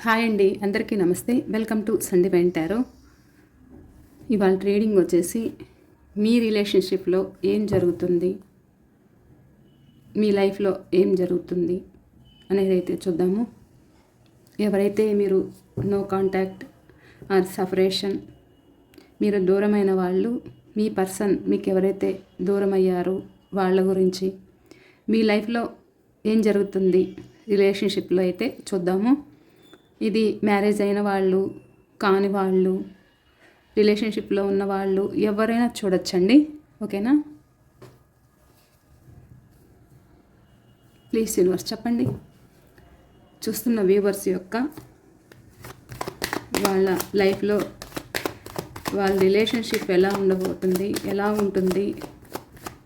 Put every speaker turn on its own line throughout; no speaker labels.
Hi అండి, అందరికీ నమస్తే. Welcome to Sandeep tarot. ఇవాళ రీడింగ్ వచ్చేసి మీ రిలేషన్షిప్లో ఏం జరుగుతుంది, మీ లైఫ్లో ఏం జరుగుతుంది అనేది అయితే చూద్దాము. ఎవరైతే మీరు నో కాంటాక్ట్ ఆర్ సపరేషన్, మీరు దూరమైన వాళ్ళు, మీ పర్సన్ మీకు ఎవరైతే దూరం అయ్యారో వాళ్ళ గురించి, మీ లైఫ్లో ఏం జరుగుతుంది రిలేషన్షిప్లో అయితే చూద్దాము. ఇది మ్యారేజ్ అయిన వాళ్ళు, కాని వాళ్ళు, రిలేషన్షిప్లో ఉన్న వాళ్ళు ఎవరైనా చూడొచ్చండి. ఓకేనా? ప్లీజ్ యూనివర్స్ చెప్పండి. చూస్తున్న వ్యూవర్స్ యొక్క వాళ్ళ లైఫ్లో వాళ్ళ రిలేషన్షిప్ ఎలా ఉండబోతుంది, ఎలా ఉంటుంది,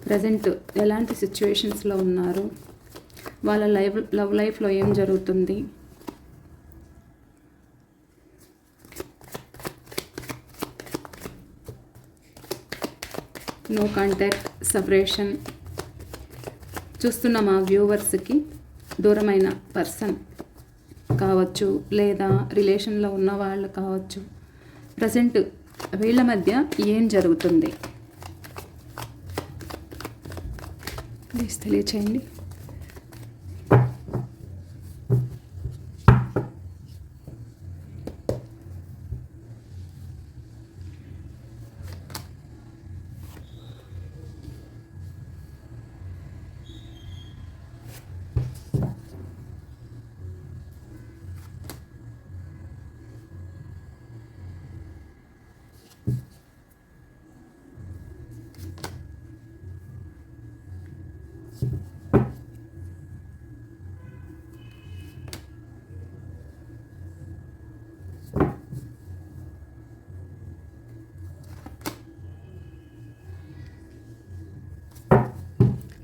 ప్రజెంట్ ఎలాంటి సిచ్యువేషన్స్లో ఉన్నారు, వాళ్ళ లవ్ లైఫ్లో ఏం జరుగుతుంది, నో కాంటాక్ట్, సపరేషన్. చూస్తున్న మా వ్యూవర్స్కి దూరమైన పర్సన్ కావచ్చు, లేదా రిలేషన్లో ఉన్న వాళ్ళు కావచ్చు, ప్రజెంట్ వీళ్ళ మధ్య ఏం జరుగుతుంది ప్లీజ్ తెలియచేయండి.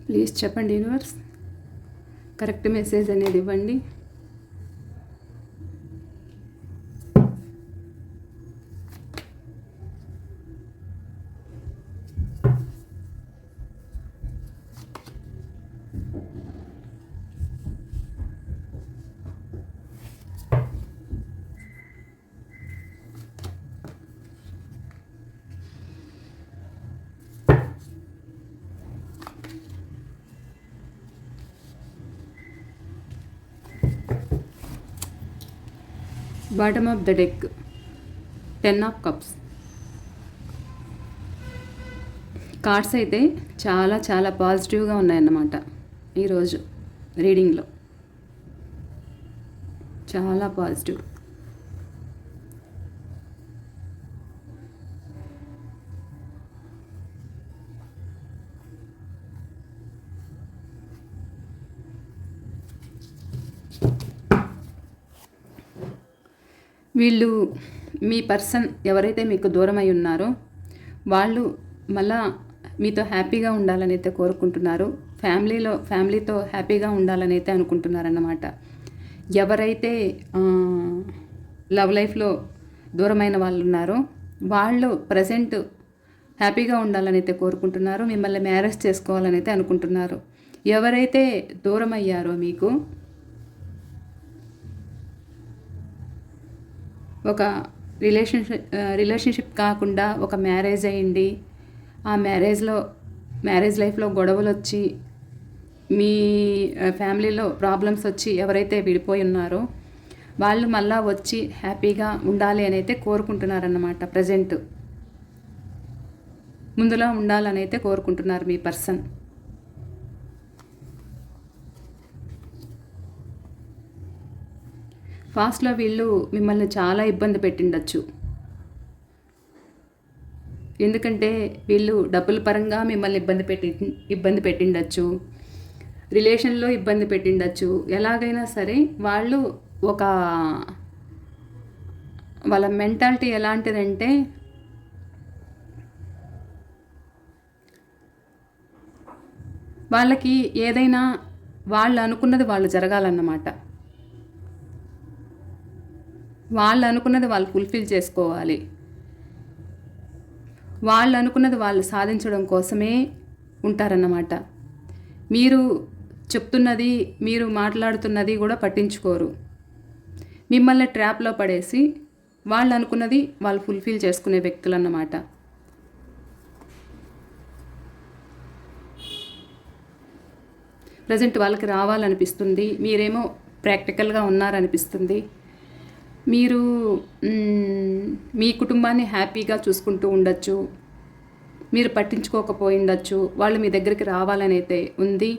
ప్లీజ్ చెప్పండి యూనివర్స్, కరెక్ట్ మెసేజ్ అనేది ఇవ్వండి. Bottom of the deck, 10 of cups. Cards అయితే చాలా చాలా పాజిటివ్గా ఉన్నాయన్నమాట ఈరోజు రీడింగ్లో. చాలా పాజిటివ్. వీళ్ళు మీ పర్సన్ ఎవరైతే మీకు దూరం అయి ఉన్నారో వాళ్ళు మళ్ళా మీతో హ్యాపీగా ఉండాలని అయితే కోరుకుంటున్నారు. ఫ్యామిలీతో హ్యాపీగా ఉండాలని అయితే అనుకుంటున్నారన్నమాట. ఎవరైతే లవ్ లైఫ్లో దూరమైన వాళ్ళు ఉన్నారో వాళ్ళు ప్రజెంట్ హ్యాపీగా ఉండాలని అయితే కోరుకుంటున్నారు. మిమ్మల్ని మ్యారేజ్ చేసుకోవాలని అయితే అనుకుంటున్నారు. ఎవరైతే దూరం అయ్యారో మీకు, ఒక రిలేషన్షిప్ కాకుండా ఒక మ్యారేజ్ అయ్యింది, ఆ మ్యారేజ్ లైఫ్లో గొడవలు వచ్చి, మీ ఫ్యామిలీలో ప్రాబ్లమ్స్ వచ్చి ఎవరైతే విడిపోయి ఉన్నారో వాళ్ళు మళ్ళా వచ్చి హ్యాపీగా ఉండాలి అని అయితే కోరుకుంటున్నారన్నమాట. ప్రజెంట్ ముందులా ఉండాలని అయితే కోరుకుంటున్నారు మీ పర్సన్. ఫాస్ట్లో వీళ్ళు మిమ్మల్ని చాలా ఇబ్బంది పెట్టిండొచ్చు. ఎందుకంటే వీళ్ళు డబ్బుల పరంగా మిమ్మల్ని ఇబ్బంది పెట్టిండొచ్చు, రిలేషన్లో ఇబ్బంది పెట్టిండొచ్చు. ఎలాగైనా సరే వాళ్ళు వాళ్ళ మెంటాలిటీ ఎలాంటిదంటే, వాళ్ళకి ఏదైనా వాళ్ళు అనుకున్నది వాళ్ళు జరగాలన్నమాట. వాళ్ళు అనుకున్నది వాళ్ళు ఫుల్ఫిల్ చేసుకోవాలి. వాళ్ళు అనుకున్నది వాళ్ళు సాధించడం కోసమే ఉంటారన్నమాట. మీరు చెప్తున్నది, మీరు మాట్లాడుతున్నది కూడా పట్టించుకోరు. మిమ్మల్ని ట్రాప్లో పడేసి వాళ్ళు అనుకున్నది వాళ్ళు ఫుల్ఫిల్ చేసుకునే వ్యక్తులు అన్నమాట. ప్రజెంట్ వాళ్ళకి రావాలనిపిస్తుంది, మీరేమో ప్రాక్టికల్గా ఉన్నారనిపిస్తుంది. మీరు మీ కుటుంబాన్ని హ్యాపీగా చూసుకుంటూ ఉండొచ్చు, మీరు పట్టించుకోకపోయి ఉండొచ్చు, వాళ్ళు మీ దగ్గరికి రావాలని అయితే ఉంది.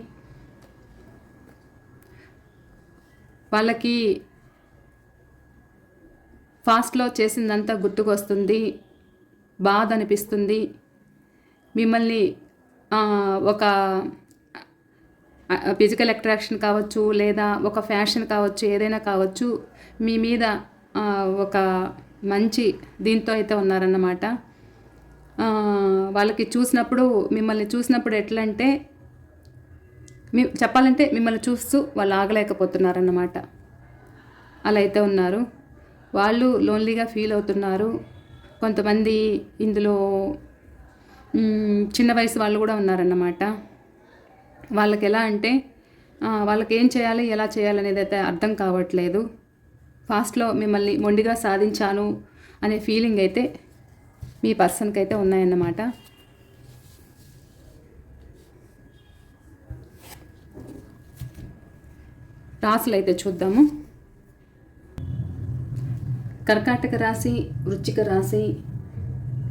వాళ్ళకి ఫాస్ట్లో చేసిందంతా గుర్తుకొస్తుంది, బాధ అనిపిస్తుంది. మిమ్మల్ని ఒక ఫిజికల్ అట్రాక్షన్ కావచ్చు, లేదా ఒక ఫ్యాషన్ కావచ్చు, ఏదైనా కావచ్చు, మీ మీద ఒక మంచి దీంతో అయితే ఉన్నారన్నమాట. వాళ్ళకి మిమ్మల్ని చూసినప్పుడు ఎట్లా అంటే చెప్పాలంటే మిమ్మల్ని చూస్తూ వాళ్ళు ఆగలేకపోతున్నారన్నమాట. అలా అయితే ఉన్నారు. వాళ్ళు లోన్లీగా ఫీల్ అవుతున్నారు. కొంతమంది ఇందులో చిన్న వయసు వాళ్ళు కూడా ఉన్నారన్నమాట. వాళ్ళకి ఎలా అంటే వాళ్ళకి ఏం చేయాలి, ఎలా చేయాలనేది అయితే అర్థం కావట్లేదు. ఫాస్ట్లో మిమ్మల్ని మొండిగా సాధించాను అనే ఫీలింగ్ అయితే మీ పర్సన్కి అయితే ఉన్నాయన్నమాట. రాశులు అయితే చూద్దాము. కర్కాటక రాశి, వృశ్చిక రాశి,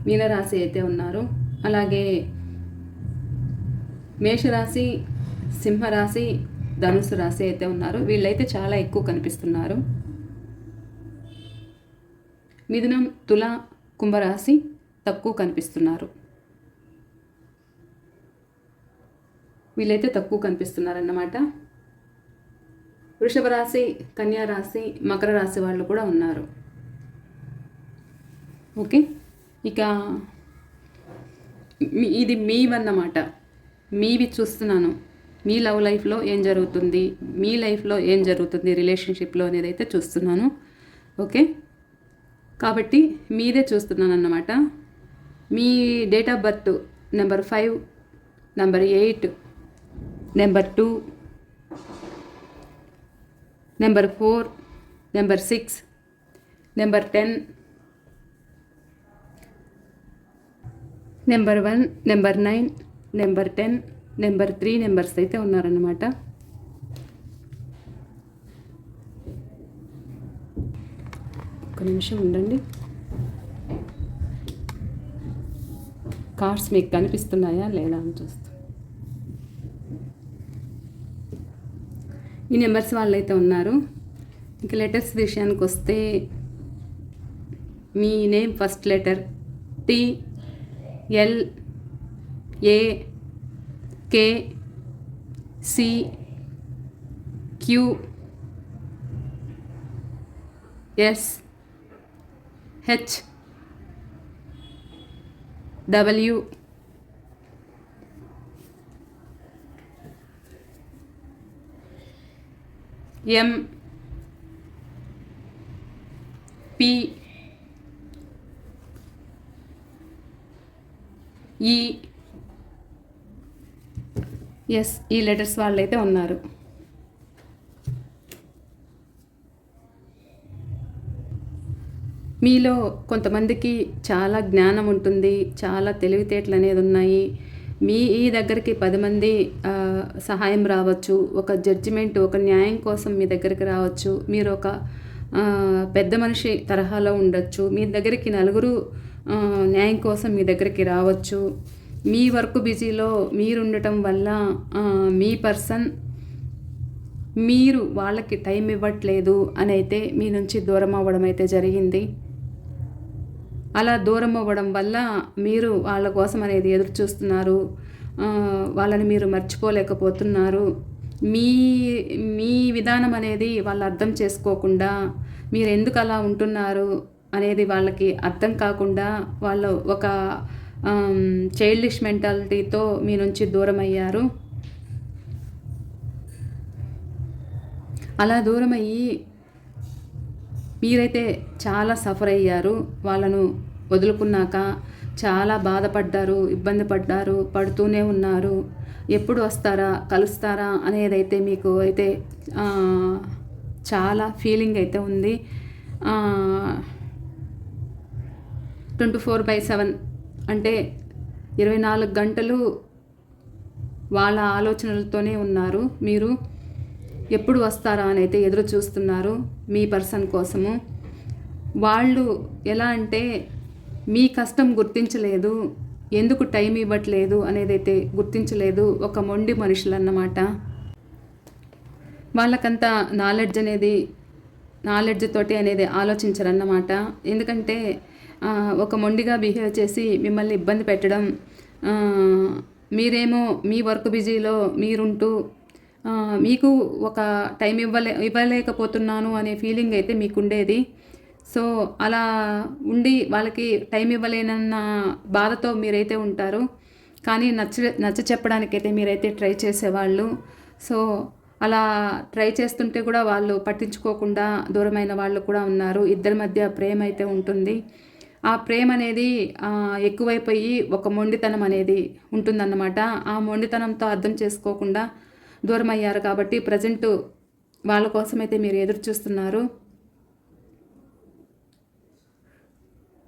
మీనరాశి అయితే ఉన్నారు. అలాగే మేషరాశి, సింహరాశి, ధనుసు రాశి అయితే ఉన్నారు. వీళ్ళైతే చాలా ఎక్కువ కనిపిస్తున్నారు. మిథునం, తుల, కుంభరాశి తక్కువ కనిపిస్తున్నారు. వీళ్ళైతే తక్కువ కనిపిస్తున్నారన్నమాట. వృషభ రాశి, కన్యా రాశి, మకర రాశి వాళ్ళు కూడా ఉన్నారు. ఓకే, ఇక ఇది మీవన్నమాట. మీవి చూస్తున్నాను. మీ లవ్ లైఫ్లో ఏం జరుగుతుంది, మీ లైఫ్లో ఏం జరుగుతుంది, రిలేషన్షిప్లో అనేది అయితే చూస్తున్నాను. ఓకే, కాబట్టి మీదే చూస్తున్నాను అన్నమాట. మీ date of birth number 5, number 8, number 2, number 4, number 6, number 10, number 1, number 9, number 10, number 3 numbers అయితే ఉన్నారన్నమాట. ఒక నిమిషం ఉండండి. కార్డ్స్ మీకు కనిపిస్తున్నాయా లేదా అని చూస్తాం. ఈ నెంబర్స్ వాళ్ళు అయితే ఉన్నారు. ఇంకా లెటర్స్ విషయానికి వస్తే మీ name first letter T, L, A, K, C, Q, S, H, W, M, P, E, S, ఈ లెటర్స్ వాళ్ళైతే ఉన్నారు. మీలో కొంతమందికి చాలా జ్ఞానం ఉంటుంది, చాలా తెలివితేటలు అనేది ఉన్నాయి. మీ దగ్గరికి 10 మంది సహాయం రావచ్చు, ఒక జడ్జిమెంట్, ఒక న్యాయం కోసం మీ దగ్గరికి రావచ్చు. మీరు ఒక పెద్ద మనిషి తరహాలో ఉండొచ్చు. మీ దగ్గరికి నలుగురు న్యాయం కోసం మీ దగ్గరికి రావచ్చు. మీ వర్క్ బిజీలో మీరుండటం వల్ల మీ పర్సన్ మీరు వాళ్ళకి టైం ఇవ్వట్లేదు అని అయితే మీ నుంచి దూరం అవ్వడం అయితే జరిగింది. అలా దూరం అవ్వడం వల్ల మీరు వాళ్ళ కోసం అనేది ఎదురు చూస్తున్నారు. వాళ్ళని మీరు మర్చిపోలేకపోతున్నారు. మీ మీ విధానం అనేది వాళ్ళు అర్థం చేసుకోకుండా, మీరు ఎందుకు అలా ఉంటున్నారు అనేది వాళ్ళకి అర్థం కాకుండా, వాళ్ళు ఒక చైల్డిష్ మెంటాలిటీతో మీ నుంచి దూరం అయ్యారు. అలా దూరం అయ్యి మీరైతే చాలా సఫర్ అయ్యారు. వాళ్ళను వదులుకున్నాక చాలా బాధపడ్డారు, ఇబ్బంది పడ్డారు, పడుతూనే ఉన్నారు. ఎప్పుడు వస్తారా, కలుస్తారా అనేదైతే మీకు అయితే చాలా ఫీలింగ్ అయితే ఉంది. 24/7 అంటే 24 గంటలు వాళ్ళ ఆలోచనలతోనే ఉన్నారు. మీరు ఎప్పుడు వస్తారా అని అయితే ఎదురు చూస్తున్నారు మీ పర్సన్ కోసము. వాళ్ళు ఎలా అంటే మీ కష్టం గుర్తించలేదు, ఎందుకు టైం ఇవ్వట్లేదు అనేదైతే గుర్తించలేదు. ఒక మొండి మనుషులు అన్నమాట. వాళ్ళకంత నాలెడ్జ్ తోటి అనేది ఆలోచించరన్నమాట. ఎందుకంటే ఒక మొండిగా బిహేవ్ చేసి మిమ్మల్ని ఇబ్బంది పెట్టడం, మీరేమో మీ వర్క్ బిజీలో మీరుంటూ మీకు ఒక టైం ఇవ్వలేకపోతున్నాను అనే ఫీలింగ్ అయితే మీకుండేది. సో అలా ఉండి వాళ్ళకి టైం ఇవ్వలేనన్న బాధతో మీరైతే ఉంటారు. కానీ నచ్చ చెప్పడానికైతే మీరైతే ట్రై చేసేవాళ్ళు. సో అలా ట్రై చేస్తుంటే కూడా వాళ్ళు పట్టించుకోకుండా దూరమైన వాళ్ళు కూడా ఉన్నారు. ఇద్దరి మధ్య ప్రేమ అయితే ఉంటుంది. ఆ ప్రేమ అనేది ఎక్కువైపోయి ఒక మొండితనం అనేది ఉంటుందన్నమాట. ఆ మొండితనంతో అర్థం చేసుకోకుండా దూరం అయ్యారు. కాబట్టి ప్రజెంట్ వాళ్ళ కోసమైతే మీరు ఎదురు చూస్తున్నారు.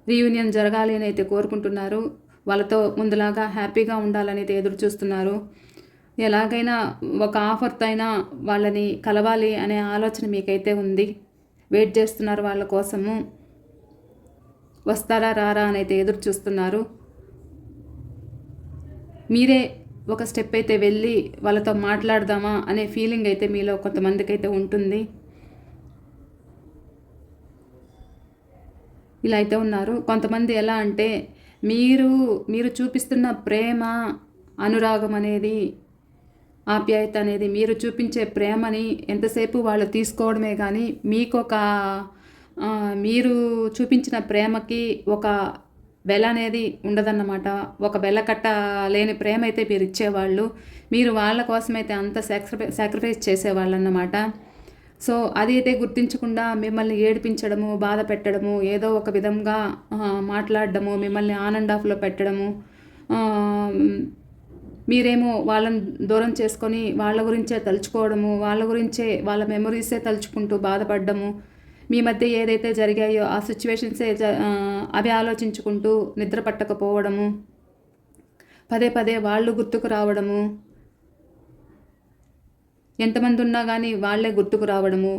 రీయూనియన్ జరగాలి అని అయితే కోరుకుంటున్నారు. వాళ్ళతో ముందులాగా హ్యాపీగా ఉండాలని అయితే ఎదురు చూస్తున్నారు. ఎలాగైనా ఒక ఆఫర్తో అయినా వాళ్ళని కలవాలి అనే ఆలోచన మీకైతే ఉంది. వెయిట్ చేస్తున్నారు వాళ్ళ కోసము. వస్తారా రారా అని అయితే ఎదురు చూస్తున్నారు. మీరే ఒక స్టెప్ అయితే వెళ్ళి వాళ్ళతో మాట్లాడదామా అనే ఫీలింగ్ అయితే మీలో కొంతమందికి అయితే ఉంటుంది. ఇలా అయితే ఉన్నారు. కొంతమంది ఎలా అంటే మీరు చూపిస్తున్న ప్రేమ, అనురాగం అనేది, ఆప్యాయత అనేది, మీరు చూపించే ప్రేమని ఎంతసేపు వాళ్ళు తీసుకోవడమే కానీ మీరు చూపించిన ప్రేమకి ఒక వెల అనేది ఉండదన్నమాట. ఒక వెల కట్టలేని ప్రేమ అయితే మీరు ఇచ్చేవాళ్ళు. మీరు వాళ్ళ కోసమైతే అంత సాక్రిఫైస్ చేసేవాళ్ళు అన్నమాట. సో అది అయితే గుర్తించకుండా మిమ్మల్ని ఏడిపించడము, బాధ పెట్టడము, ఏదో ఒక విధంగా మాట్లాడడము, మిమ్మల్ని ఆన్ అండ్ ఆఫ్లో పెట్టడము, మీరేమో వాళ్ళని దూరం చేసుకొని వాళ్ళ గురించే తలుచుకోవడము, వాళ్ళ మెమొరీసే తలుచుకుంటూ బాధపడ్డము, మీ మధ్య ఏదైతే జరిగాయో ఆ సిచ్యువేషన్సే అవి ఆలోచించుకుంటూ నిద్ర పట్టకపోవడము, పదే పదే వాళ్ళు గుర్తుకు రావడము, ఎంతమంది ఉన్నా కానీ వాళ్ళే గుర్తుకు రావడము,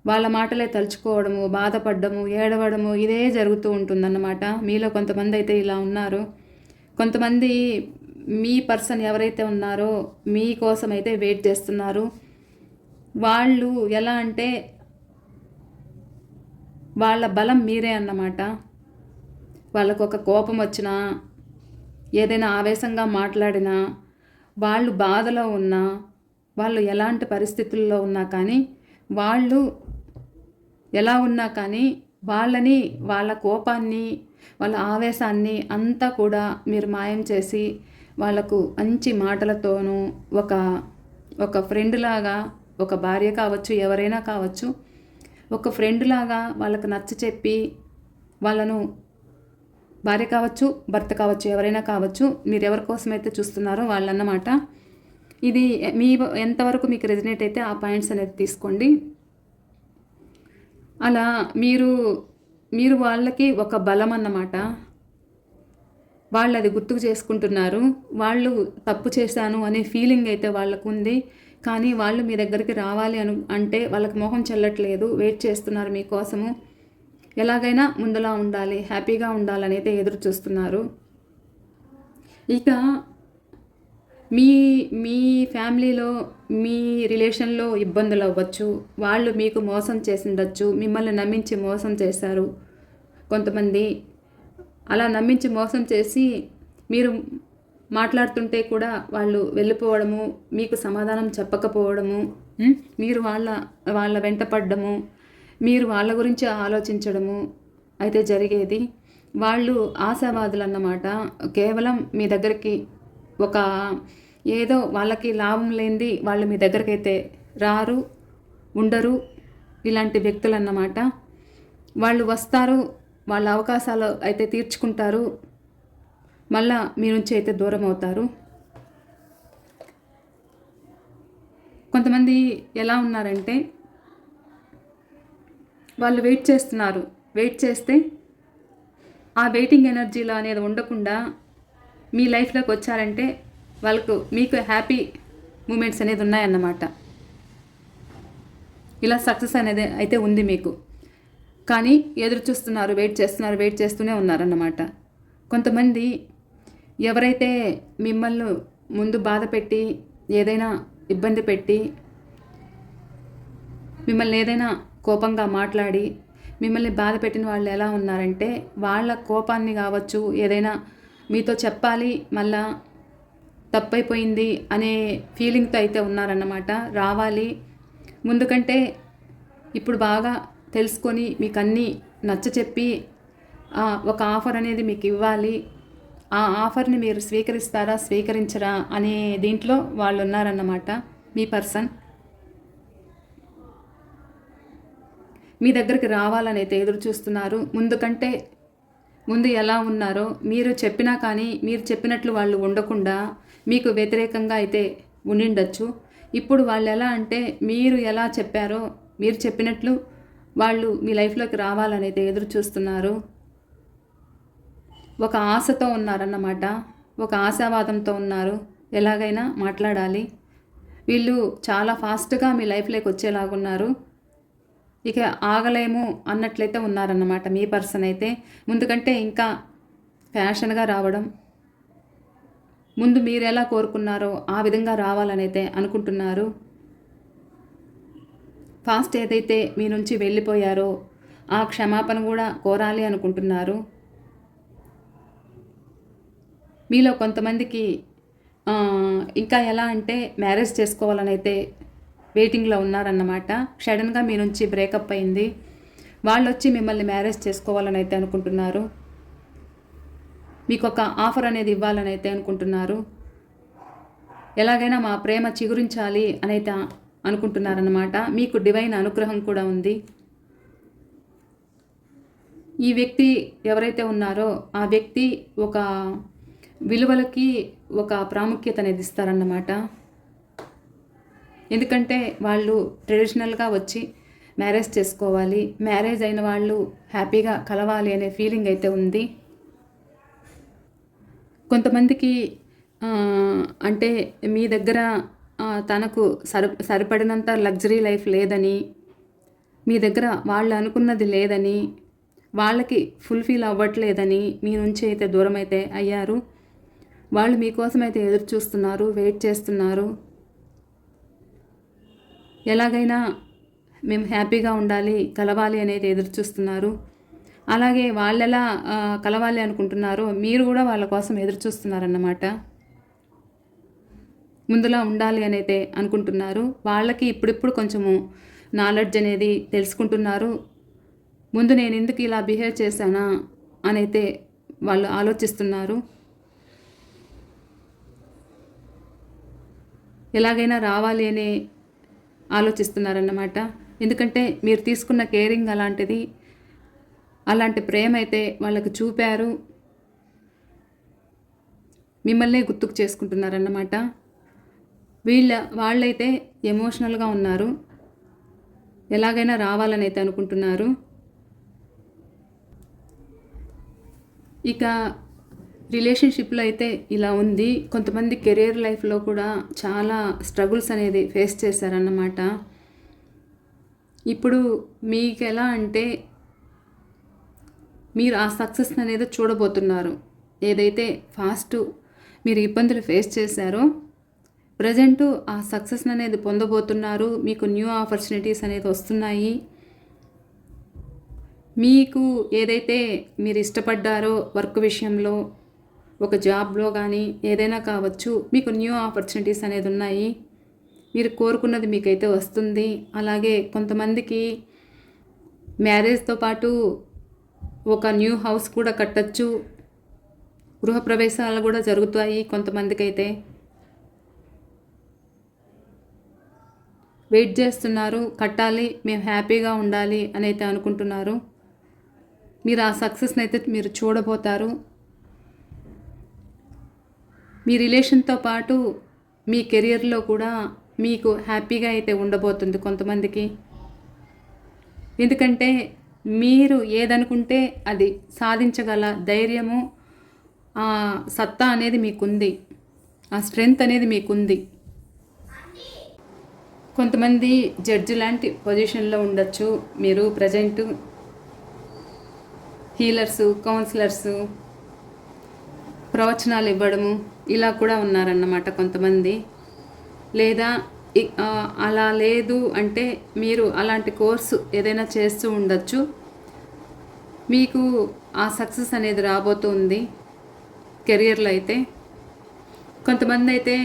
వాళ్ళ మాటలే తలుచుకోవడము, బాధపడ్డము, ఏడవడము, ఇదే జరుగుతూ ఉంటుందన్నమాట. మీలో కొంతమంది అయితే ఇలా ఉన్నారు. కొంతమంది మీ పర్సన్ ఎవరైతే ఉన్నారో మీకోసం అయితే వెయిట్ చేస్తున్నారు. వాళ్ళు ఎలా అంటే వాళ్ళ బలం మీరే అన్నమాట. వాళ్ళకు ఒక కోపం వచ్చినా, ఏదైనా ఆవేశంగా మాట్లాడినా, వాళ్ళు బాధలో ఉన్నా, వాళ్ళు ఎలాంటి పరిస్థితుల్లో ఉన్నా కానీ, వాళ్ళు ఎలా ఉన్నా కానీ వాళ్ళ కోపాన్ని, వాళ్ళ ఆవేశాన్ని అంతా కూడా మీరు మాయం చేసి వాళ్ళకు మంచి మాటలతోనూ, ఒక ఫ్రెండ్ లాగా, ఒక భార్య కావచ్చు, ఎవరైనా కావచ్చు, ఒక ఫ్రెండ్ లాగా వాళ్ళకు నచ్చ చెప్పి, వాళ్ళను భార్య కావచ్చు, భర్త కావచ్చు, ఎవరైనా కావచ్చు, మీరు ఎవరి కోసమైతే చూస్తున్నారో వాళ్ళన్నమాట. ఇది ఎంతవరకు మీకు రెజినేట్ అయితే ఆ పాయింట్స్ అనేది తీసుకోండి. అలా మీరు వాళ్ళకి ఒక బలం అన్నమాట. వాళ్ళు అది గుర్తుకు చేసుకుంటున్నారు. వాళ్ళు తప్పు చేశాను అనే ఫీలింగ్ అయితే వాళ్ళకు ఉంది. కానీ వాళ్ళు మీ దగ్గరికి రావాలి అంటే వాళ్ళకి మొహం చెల్లట్లేదు. వెయిట్ చేస్తున్నారు మీకోసము. ఎలాగైనా ముందులా ఉండాలి, హ్యాపీగా ఉండాలని అయితే ఎదురు చూస్తున్నారు. ఇక మీ ఫ్యామిలీలో, మీ రిలేషన్లో ఇబ్బందులు అవ్వచ్చు. వాళ్ళు మీకు మోసం చేసి ఉండొచ్చు, మిమ్మల్ని నమ్మించి మోసం చేశారు. కొంతమంది అలా నమ్మించి మోసం చేసి మీరు మాట్లాడుతుంటే కూడా వాళ్ళు వెళ్ళిపోవడము, మీకు సమాధానం చెప్పకపోవడము, మీరు వాళ్ళ వెంట పడ్డము, మీరు వాళ్ళ గురించి ఆలోచించడము అయితే జరిగేది. వాళ్ళు ఆశావాదులు అన్నమాట. కేవలం మీ దగ్గరికి ఏదో వాళ్ళకి లాభం లేనిది వాళ్ళు మీ దగ్గరికి అయితే రారు, ఉండరు. ఇలాంటి వ్యక్తులు అన్నమాట. వాళ్ళు వస్తారు, వాళ్ళ అవకాశాలు అయితే తీర్చుకుంటారు, మళ్ళా మీ నుంచి అయితే దూరం అవుతారు. కొంతమంది ఎలా ఉన్నారంటే వాళ్ళు వెయిట్ చేస్తున్నారు. వెయిట్ చేస్తే ఆ వెయిటింగ్ ఎనర్జీలో అనేది ఉండకుండా మీ లైఫ్లోకి వచ్చారంటే మీకు హ్యాపీ మూమెంట్స్ అనేది ఉన్నాయన్నమాట. ఇలా సక్సెస్ అనేది అయితే ఉంది మీకు. కానీ ఎదురు చూస్తున్నారు, వెయిట్ చేస్తూనే ఉన్నారన్నమాట. కొంతమంది ఎవరైతే మిమ్మల్ని ముందు బాధ పెట్టి, ఏదైనా ఇబ్బంది పెట్టి, మిమ్మల్ని ఏదైనా కోపంగా మాట్లాడి మిమ్మల్ని బాధ పెట్టిన వాళ్ళు ఎలా ఉన్నారంటే, వాళ్ళ కోపాన్ని కావచ్చు, ఏదైనా మీతో చెప్పాలి, మళ్ళా తప్పైపోయింది అనే ఫీలింగ్తో అయితే ఉన్నారన్నమాట. రావాలి ముందుకంటే ఇప్పుడు బాగా తెలుసుకొని మీకు అన్నీ నచ్చచెప్పి ఒక ఆఫర్ అనేది మీకు ఇవ్వాలి, ఆ ఆఫర్ని మీరు స్వీకరిస్తారా స్వీకరించరా అనే దీంట్లో వాళ్ళు ఉన్నారన్నమాట. మీ పర్సన్ మీ దగ్గరికి రావాలని అయితే ఎదురు చూస్తున్నారు. ముందు ఎలా ఉన్నారో మీరు చెప్పినా కానీ మీరు చెప్పినట్లు వాళ్ళు ఉండకుండా మీకు వ్యతిరేకంగా అయితే ఉండిండొచ్చు. ఇప్పుడు వాళ్ళు ఎలా అంటే మీరు ఎలా చెప్పారో మీరు చెప్పినట్లు వాళ్ళు మీ లైఫ్లోకి రావాలని అయితే ఎదురు చూస్తున్నారు. ఒక ఆశతో ఉన్నారన్నమాట. ఒక ఆశావాదంతో ఉన్నారు. ఎలాగైనా మాట్లాడాలి. వీళ్ళు చాలా ఫాస్ట్గా మీ లైఫ్లోకి వచ్చేలాగున్నారు. ఇక ఆగలేము అన్నట్లయితే ఉన్నారన్నమాట మీ పర్సన్ అయితే. ముందుకంటే ఇంకా ఫ్యాషన్గా రావడం, ముందు మీరు ఎలా కోరుకున్నారో ఆ విధంగా రావాలని అయితే అనుకుంటున్నారు. ఫాస్ట్ ఏదైతే మీ నుంచి వెళ్ళిపోయారో ఆ క్షమాపణ కూడా కోరాలి అనుకుంటున్నారు. మీలో కొంతమందికి ఇంకా ఎలా అంటే మ్యారేజ్ చేసుకోవాలని అయితే వెయిటింగ్లో ఉన్నారన్నమాట. సడన్గా మీ నుంచి బ్రేకప్ అయింది. వాళ్ళు వచ్చి మిమ్మల్ని మ్యారేజ్ చేసుకోవాలని అయితే అనుకుంటున్నారు. మీకు ఒక ఆఫర్ అనేది ఇవ్వాలని అయితే అనుకుంటున్నారు. ఎలాగైనా మా ప్రేమ చిగురించాలి అని అయితే అనుకుంటున్నారన్నమాట. మీకు డివైన్ అనుగ్రహం కూడా ఉంది. ఈ వ్యక్తి ఎవరైతే ఉన్నారో ఆ వ్యక్తి ఒక విలువలకి ఒక ప్రాముఖ్యత అనేది ఇస్తారన్నమాట. ఎందుకంటే వాళ్ళు ట్రెడిషనల్గా వచ్చి మ్యారేజ్ చేసుకోవాలి, మ్యారేజ్ అయిన వాళ్ళు హ్యాపీగా కలవాలి అనే ఫీలింగ్ అయితే ఉంది. కొంతమందికి అంటే మీ దగ్గర తనకు సరిపడినంత లగ్జరీ లైఫ్ లేదని, మీ దగ్గర వాళ్ళు అనుకున్నది లేదని, వాళ్ళకి ఫుల్ఫిల్ అవ్వట్లేదని మీ నుంచి అయితే దూరం అయితే అయ్యారు. వాళ్ళు మీకోసం అయితే ఎదురు చూస్తున్నారు, వెయిట్ చేస్తున్నారు. ఎలాగైనా మేము హ్యాపీగా ఉండాలి, కలవాలి అనేది ఎదురు చూస్తున్నారు. అలాగే వాళ్ళు ఎలా కలవాలి అనుకుంటున్నారో మీరు కూడా వాళ్ళ కోసం ఎదురు చూస్తున్నారన్నమాట. ముందులా ఉండాలి అని అయితే అనుకుంటున్నారు. వాళ్ళకి ఇప్పుడిప్పుడు కొంచెము నాలెడ్జ్ అనేది తెలుసుకుంటున్నారు. ముందు నేను ఎందుకు ఇలా బిహేవ్ చేశానా అని అయితే వాళ్ళు ఆలోచిస్తున్నారు. ఎలాగైనా రావాలి అని ఆలోచిస్తున్నారన్నమాట. ఎందుకంటే మీరు తీసుకున్న కేరింగ్ అలాంటి ప్రేమ అయితే వాళ్ళకు చూపారు. మిమ్మల్నే గుర్తుకు చేసుకుంటున్నారన్నమాట. వాళ్ళైతే ఎమోషనల్గా ఉన్నారు. ఎలాగైనా రావాలని అయితే అనుకుంటున్నారు. ఇక రిలేషన్షిప్లో అయితే ఇలా ఉంది. కొంతమంది కెరీర్ లైఫ్లో కూడా చాలా స్ట్రగుల్స్ అనేది ఫేస్ చేశారన్నమాట. ఇప్పుడు మీకు ఎలా అంటే మీరు ఆ సక్సెస్ అనేది చూడబోతున్నారు. ఏదైతే ఫాస్ట్ మీరు ఇబ్బందులు ఫేస్ చేశారో ప్రజెంటు ఆ సక్సెస్ అనేది పొందబోతున్నారు. మీకు న్యూ ఆపర్చునిటీస్ అనేది వస్తున్నాయి. మీకు ఏదైతే మీరు ఇష్టపడ్డారో వర్క్ విషయంలో, ఒక జాబ్లో కానీ ఏదైనా కావచ్చు, మీకు న్యూ ఆపర్చునిటీస్ అనేది ఉన్నాయి. మీరు కోరుకున్నది మీకైతే వస్తుంది. అలాగే కొంతమందికి మ్యారేజ్తో పాటు ఒక న్యూ హౌస్ కూడా కట్టచ్చు, గృహప్రవేశాలు కూడా జరుగుతాయి. కొంతమందికి అయితే వెయిట్ చేస్తున్నారు, కట్టాలి, మేము హ్యాపీగా ఉండాలి అని అయితే అనుకుంటున్నారు. మీరు ఆ సక్సెస్ని అయితే మీరు చూడబోతారు. మీ రిలేషన్తో పాటు మీ కెరియర్లో కూడా మీకు హ్యాపీగా అయితే ఉండబోతుంది. కొంతమందికి ఎందుకంటే మీరు ఏదనుకుంటే అది సాధించగల ధైర్యము, ఆ సత్తా అనేది మీకుంది, ఆ స్ట్రెంగ్త్ అనేది మీకుంది. కొంతమంది జడ్జి లాంటి పొజిషన్లో ఉండొచ్చు. మీరు ప్రజెంట్ హీలర్సు, కౌన్సిలర్సు, ప్రవచనాలు ఇవ్వడము ఇలా కూడా ఉన్నారన్నమాట కొంతమంది. లేదా అలా లేదు అంటే మీరు అలాంటి కోర్సు ఏదైనా చేస్తూ ఉండొచ్చు. మీకు ఆ సక్సెస్ అనేది రాబోతుంది కెరియర్లో అయితే. కొంతమంది అయితే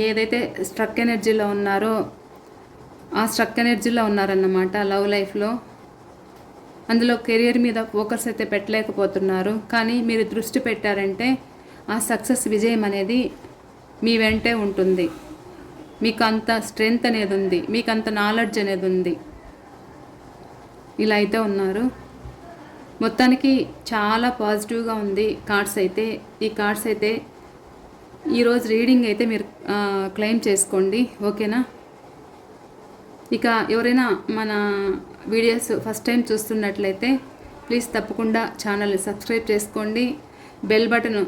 ఏదైతే స్ట్రక్ ఎనర్జీలో ఉన్నారో ఆ స్ట్రక్ ఎనర్జీలో ఉన్నారన్నమాట లవ్ లైఫ్లో. అందులో కెరియర్ మీద ఫోకస్ అయితే పెట్టలేకపోతున్నారు. కానీ మీరు దృష్టి పెట్టారంటే ఆ సక్సెస్ విజయం అనేది మీ వెంటే ఉంటుంది. మీకు అంత స్ట్రెంగ్త్ అనేది ఉంది, మీకు అంత నాలెడ్జ్ అనేది ఉంది. ఇలా అయితే ఉన్నారు. మొత్తానికి చాలా పాజిటివ్గా ఉంది కార్డ్స్ అయితే. ఈ కార్డ్స్ అయితే ఈరోజు రీడింగ్ అయితే మీరు క్లెయిమ్ చేసుకోండి, ఓకేనా? ఇక ఎవరైనా మన వీడియోస్ ఫస్ట్ టైం చూస్తున్నట్లయితే ప్లీజ్ తప్పకుండా ఛానల్ని సబ్స్క్రైబ్ చేసుకోండి. బెల్ బటన్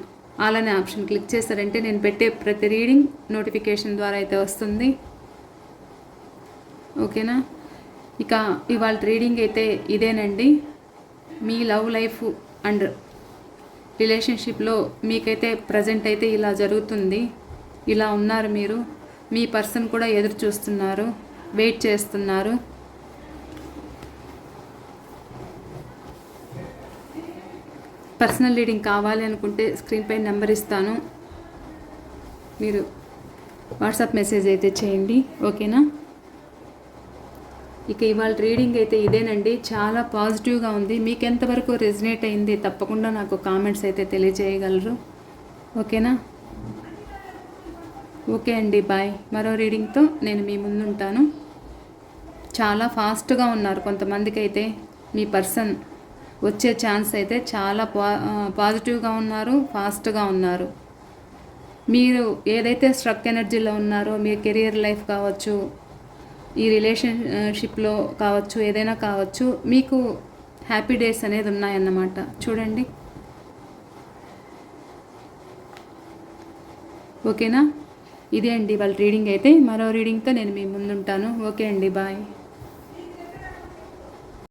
ఆల్ అనే ఆప్షన్ క్లిక్ చేశారంటే నేను పెట్టే ప్రతి రీడింగ్ నోటిఫికేషన్ ద్వారా అయితే వస్తుంది, ఓకేనా? ఇక ఇవాళ రీడింగ్ అయితే ఇదేనండి. మీ లవ్ లైఫ్ అండ్ రిలేషన్షిప్లో మీకైతే ప్రజెంట్ అయితే ఇలా జరుగుతుంది. ఇలా ఉన్నారు మీరు. మీ పర్సన్ కూడా ఎదురు చూస్తున్నారు, వెయిట్ చేస్తున్నారు. పర్సనల్ రీడింగ్ కావాలి అనుకుంటే స్క్రీన్పై నెంబర్ ఇస్తాను, మీరు వాట్సాప్ మెసేజ్ అయితే చేయండి, ఓకేనా? ఇక ఇవాళ రీడింగ్ అయితే ఇదేనండి. చాలా పాజిటివ్గా ఉంది. మీకు ఎంతవరకు రెజినేట్ అయింది తప్పకుండా నాకు కామెంట్స్ అయితే తెలియజేయగలరు, ఓకేనా? ఓకే అండి, బాయ్. మరో రీడింగ్తో నేను మీ ముందుంటాను. చాలా ఫాస్ట్గా ఉన్నారు కొంతమందికి అయితే. మీ పర్సన్ వచ్చే ఛాన్స్ అయితే చాలా పాజిటివ్గా ఉన్నారు, ఫాస్ట్గా ఉన్నారు. మీరు ఏదైతే స్ట్రక్ ఎనర్జీలో ఉన్నారో మీ కెరియర్ లైఫ్ కావచ్చు, ఈ రిలేషన్షిప్లో కావచ్చు, ఏదైనా కావచ్చు, మీకు హ్యాపీ డేస్ అనేది ఉన్నాయన్నమాట. చూడండి, ఓకేనా? ఇదే అండి వాళ్ళ రీడింగ్ అయితే. మరో రీడింగ్తో నేను మీ ముందుంటాను. ఓకే అండి, బాయ్.